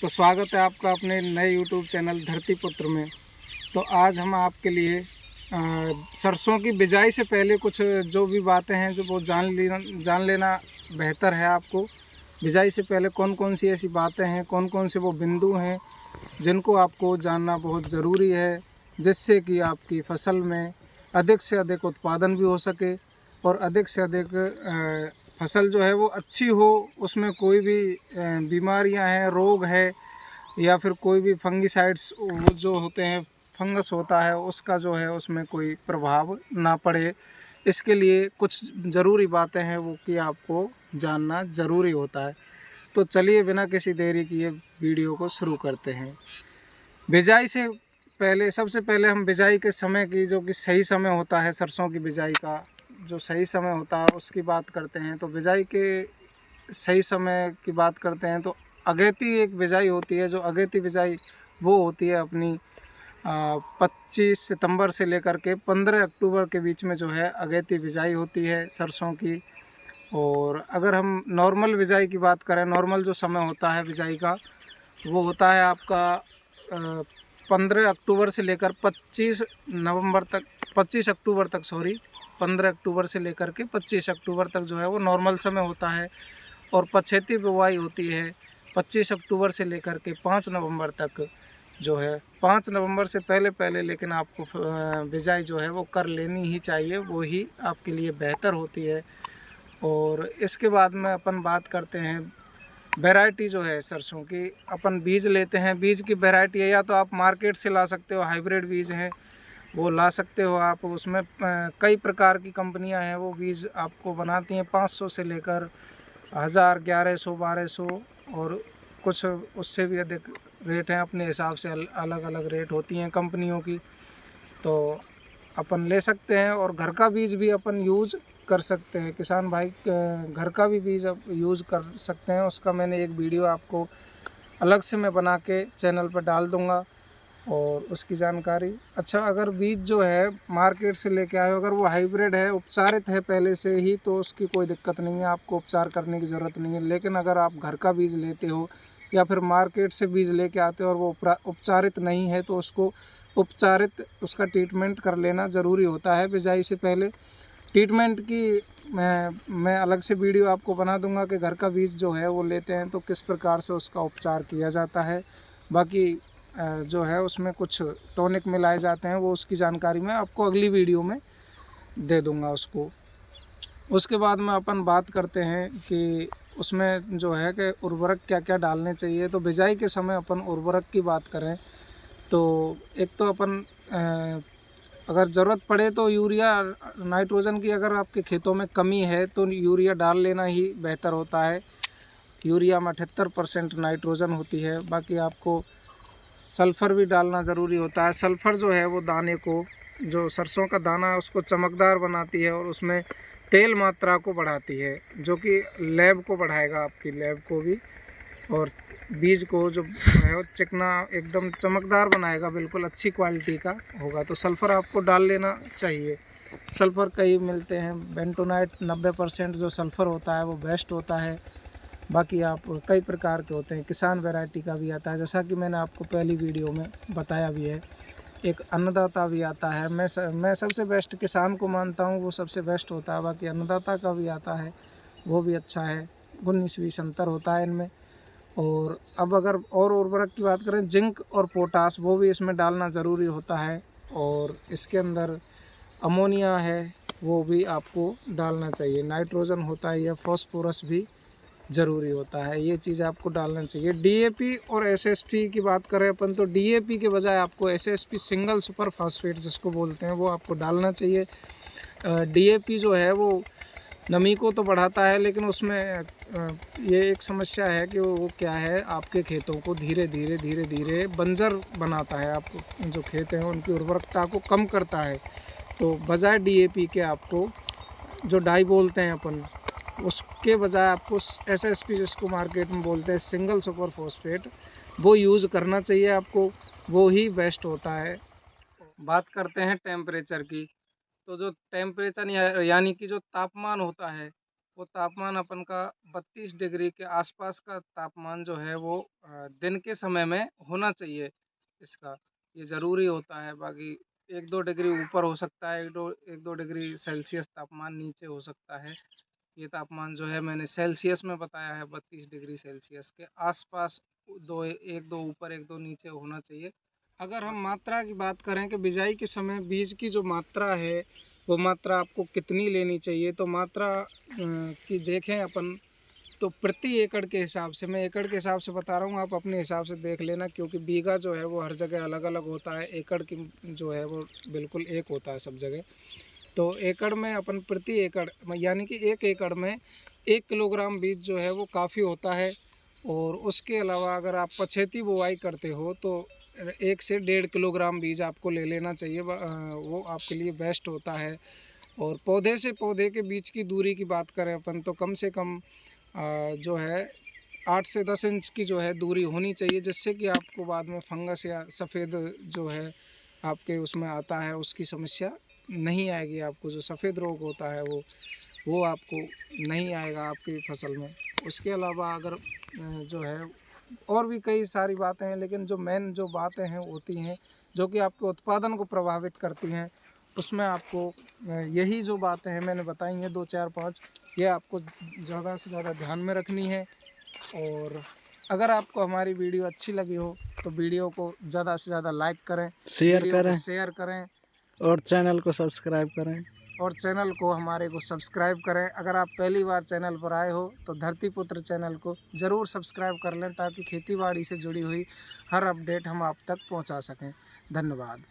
तो स्वागत है आपका अपने नए यूट्यूब चैनल धरती पुत्र में। तो आज हम आपके लिए सरसों की बिजाई से पहले कुछ जो भी बातें हैं जो वो जान लेना बेहतर है आपको। बिजाई से पहले कौन कौन सी ऐसी बातें हैं, कौन कौन से वो बिंदु हैं जिनको आपको जानना बहुत ज़रूरी है, जिससे कि आपकी फसल में अधिक से अधिक उत्पादन भी हो सके और अधिक से अधिक फसल जो है वो अच्छी हो, उसमें कोई भी बीमारियां हैं, रोग है या फिर कोई भी फंगिसाइड्स वो जो होते हैं, फंगस होता है, उसका जो है उसमें कोई प्रभाव ना पड़े। इसके लिए कुछ ज़रूरी बातें हैं वो कि आपको जानना ज़रूरी होता है। तो चलिए बिना किसी देरी किए वीडियो को शुरू करते हैं। बिजाई से पहले सबसे पहले हम बिजाई के समय की जो कि सही समय होता है, सरसों की बिजाई का जो सही समय होता है उसकी बात करते हैं। तो बिजाई के सही समय की बात करते हैं तो अगेती एक बिजाई होती है। जो अगेती बिजाई वो होती है अपनी 25 सितंबर से लेकर के 15 अक्टूबर के बीच में जो है अगेती बिजाई होती है सरसों की। और अगर हम नॉर्मल बिजाई की बात करें, नॉर्मल जो समय होता है बिजाई का वो होता है आपका 15 अक्टूबर से लेकर 25 अक्टूबर तक 15 अक्टूबर से लेकर के 25 अक्टूबर तक जो है वो नॉर्मल समय होता है। और पछेती बुवाई होती है 25 अक्टूबर से लेकर के 5 नवंबर तक जो है। 5 नवंबर से पहले पहले लेकिन आपको बिजाई जो है वो कर लेनी ही चाहिए, वो ही आपके लिए बेहतर होती है। और इसके बाद में अपन बात करते हैं वैरायटी जो है सरसों की। अपन बीज लेते हैं, बीज की वैरायटी है या तो आप मार्केट से ला सकते हो, हाइब्रिड बीज हैं वो ला सकते हो आप। उसमें कई प्रकार की कंपनियां हैं, वो बीज आपको बनाती हैं 500 से लेकर 1000, 1100, 1200 और कुछ उससे भी अधिक रेट हैं। अपने हिसाब से अलग अलग रेट होती हैं कंपनियों की, तो अपन ले सकते हैं। और घर का बीज भी अपन यूज़ कर सकते हैं, किसान भाई घर का भी बीज अब यूज़ कर सकते हैं। उसका मैंने एक वीडियो आपको अलग से मैं बना के चैनल पर डाल दूँगा और उसकी जानकारी। अच्छा, अगर बीज जो है मार्केट से लेके आए हो, अगर वो हाइब्रिड है, उपचारित है पहले से ही, तो उसकी कोई दिक्कत नहीं है, आपको उपचार करने की ज़रूरत नहीं है। लेकिन अगर आप घर का बीज लेते हो या फिर मार्केट से बीज लेके आते हो और वो उपचारित नहीं है तो उसको उपचारित उसका ट्रीटमेंट कर लेना ज़रूरी होता है बिजाई से पहले। ट्रीटमेंट की मैं अलग से वीडियो आपको बना दूंगा कि घर का बीज जो है वो लेते हैं तो किस प्रकार से उसका उपचार किया जाता है। बाकी जो है उसमें कुछ टॉनिक मिलाए जाते हैं, वो उसकी जानकारी मैं आपको अगली वीडियो में दे दूंगा उसको। उसके बाद में अपन बात करते हैं कि उसमें जो है कि उर्वरक क्या क्या डालने चाहिए। तो बिजाई के समय अपन उर्वरक की बात करें तो एक तो अपन अगर ज़रूरत पड़े तो यूरिया, नाइट्रोजन की अगर आपके खेतों में कमी है तो यूरिया डाल लेना ही बेहतर होता है। यूरिया में 78% नाइट्रोजन होती है। बाकी आपको सल्फ़र भी डालना ज़रूरी होता है। सल्फ़र जो है वो दाने को, जो सरसों का दाना है उसको चमकदार बनाती है और उसमें तेल मात्रा को बढ़ाती है, जो कि लैब को बढ़ाएगा, आपकी लैब को भी, और बीज को जो है वो चिकना एकदम चमकदार बनाएगा, बिल्कुल अच्छी क्वालिटी का होगा। तो सल्फ़र आपको डाल लेना चाहिए। सल्फ़र कई मिलते हैं, बेंटोनाइट 90% जो सल्फ़र होता है वो बेस्ट होता है। बाकी आप कई प्रकार के होते हैं, किसान वैरायटी का भी आता है, जैसा कि मैंने आपको पहली वीडियो में बताया भी है। एक अन्नदाता भी आता है, मैं सबसे बेस्ट किसान को मानता हूँ, वो सबसे बेस्ट होता है। बाकी अन्नदाता का भी आता है, वो भी अच्छा है। 19-20 अंतर होता है इनमें। और अब अगर और उर्वरक की बात करें, जिंक और पोटास वो भी इसमें डालना ज़रूरी होता है। और इसके अंदर अमोनिया है वो भी आपको डालना चाहिए। नाइट्रोजन होता है या फॉस्फोरस भी ज़रूरी होता है, ये चीज़ आपको डालना चाहिए। डीएपी और एसएसपी की बात करें अपन तो डीएपी के बजाय आपको एसएसपी, सिंगल सुपर फास्फेट जिसको बोलते हैं, वो आपको डालना चाहिए। डीएपी जो है वो नमी को तो बढ़ाता है, लेकिन उसमें ये एक समस्या है कि वो क्या है, आपके खेतों को धीरे धीरे बंजर बनाता है। आपको जो खेत हैं उनकी उर्वरकता को कम करता है। तो बजाय डीएपी के आपको जो डाई बोलते हैं अपन, उसके बजाय आपको एसएसपी जिसको मार्केट में बोलते हैं, सिंगल सुपर फॉस्फेट, वो यूज़ करना चाहिए आपको, वो ही बेस्ट होता है। बात करते हैं टेम्परेचर की। तो जो टेम्परेचर यानी कि जो तापमान होता है वो तापमान अपन का 32 डिग्री के आसपास का तापमान जो है वो दिन के समय में होना चाहिए इसका, ये ज़रूरी होता है। बाकी 1-2 डिग्री ऊपर हो सकता है, 1-2 डिग्री सेल्सियस तापमान नीचे हो सकता है। ये तापमान जो है मैंने सेल्सियस में बताया है, 32 डिग्री सेल्सियस के आसपास, 1-2 ऊपर 1-2 नीचे होना चाहिए। अगर हम मात्रा की बात करें कि बिजाई के समय बीज की जो मात्रा है वो मात्रा आपको कितनी लेनी चाहिए, तो मात्रा की देखें अपन तो प्रति एकड़ के हिसाब से, मैं एकड़ के हिसाब से बता रहा हूँ, आप अपने हिसाब से देख लेना, क्योंकि बीघा जो है वो हर जगह अलग अलग होता है, एकड़ की जो है वो बिल्कुल एक होता है सब जगह। तो एकड़ में अपन प्रति एकड़ यानी कि 1 एकड़ में 1 किलोग्राम बीज जो है वो काफ़ी होता है। और उसके अलावा अगर आप पछेती बुवाई करते हो तो 1 से 1.5 किलोग्राम बीज आपको ले लेना चाहिए, वो आपके लिए बेस्ट होता है। और पौधे से पौधे के बीच की दूरी की बात करें अपन तो कम से कम जो है 8 से 10 इंच की जो है दूरी होनी चाहिए, जिससे कि आपको बाद में फंगस या सफ़ेद जो है आपके उसमें आता है उसकी समस्या नहीं आएगी। आपको जो सफ़ेद रोग होता है वो आपको नहीं आएगा आपकी फसल में। उसके अलावा अगर जो है और भी कई सारी बातें हैं, लेकिन जो मेन जो बातें हैं होती हैं जो कि आपके उत्पादन को प्रभावित करती हैं, उसमें आपको यही जो बातें हैं मैंने बताई हैं 2 4 5, ये आपको ज़्यादा से ज़्यादा ध्यान में रखनी है। और अगर आपको हमारी वीडियो अच्छी लगी हो तो वीडियो को ज़्यादा से ज़्यादा लाइक करें, वीडियो को शेयर करें और चैनल को सब्सक्राइब करें। और चैनल को हमारे को सब्सक्राइब करें। अगर आप पहली बार चैनल पर आए हो तो धरतीपुत्र चैनल को ज़रूर सब्सक्राइब कर लें, ताकि खेती बाड़ी से जुड़ी हुई हर अपडेट हम आप तक पहुंचा सकें। धन्यवाद।